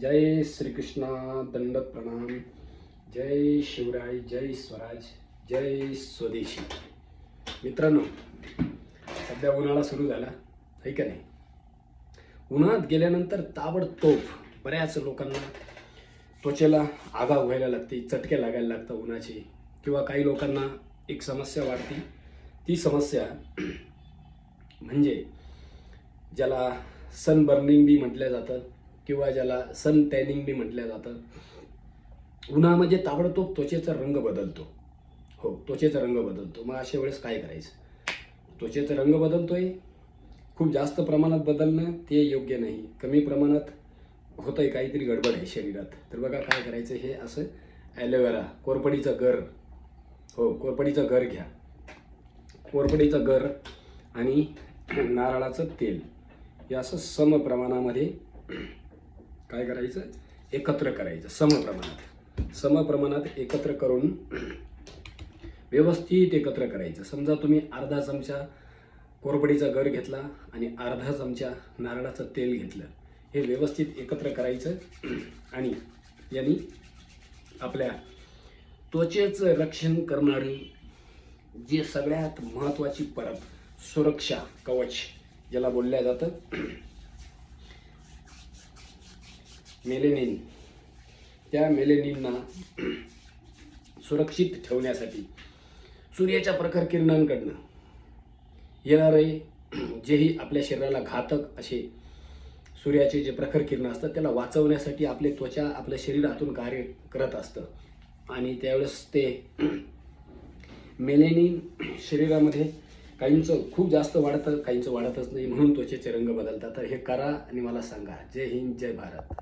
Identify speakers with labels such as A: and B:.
A: जय श्रीकृष्ण, दंडक प्रणाम. जय शिवराय, जय स्वराज, जय स्वदेशी. मित्रांनो, सध्या उन्हाळा सुरू झाला आहे का नाही. उन्हाळ्यात गेल्यानंतर ताबडतोब बऱ्याच लोकांना त्वचेला आगाव व्हायला लागते, चटके लागायला लागतात उन्हाचे. किंवा काही लोकांना एक समस्या वाटते. ती समस्या म्हणजे ज्याला सन बर्निंग बी म्हटलं जातं किंवा ज्याला सन टॅनिंग बी म्हटलं जातं. उन्हामध्ये ताबडतोब त्वचेचा रंग बदलतो. हो, त्वचेचा रंग बदलतो. मग अशा वेळेस काय करायचं? त्वचेचा रंग बदलतोय, खूप जास्त प्रमाणात बदलणं ते योग्य नाही. कमी प्रमाणात होतं आहे, काहीतरी गडबड आहे शरीरात. तर बघा काय करायचं. हे असं ॲलोवेरा, कोरफडीचं गर, हो कोरफडीचं गर घ्या. कोरफडीचं गर आणि नारळाचं तेल हे असं सम प्रमाणामध्ये काय करायचं, एकत्र करायचं. सम प्रमाणात एकत्र करून व्यवस्थित एकत्र करायचं. समजा तुम्ही अर्धा चमचा कोरफडीचा गर घेतला आणि अर्धा चमचा नारळाचं तेल घेतलं. हे व्यवस्थित एकत्र करायचं आणि यांनी आपल्या त्वचेचं रक्षण करणारी जे सगळ्यात महत्त्वाची परत, सुरक्षा कवच ज्याला बोलल्या जातं, मेलेनिन, त्या मेलेनिनना सुरक्षित ठेवण्यासाठी सूर्याच्या प्रखर किरणांकडनं येणारे जेही आपल्या शरीराला घातक असे सूर्याचे जे प्रखर किरण असतात त्याला वाचवण्यासाठी आपले त्वचा आपल्या शरीरातून कार्य करत असतं. आणि त्यावेळेस ते मेलेनिन शरीरामध्ये काहींचं खूप जास्त वाढतं, काहींचं वाढतच नाही. म्हणून त्वचेचे रंग बदलतात. तर हे करा आणि मला सांगा. जय हिंद, जय भारत.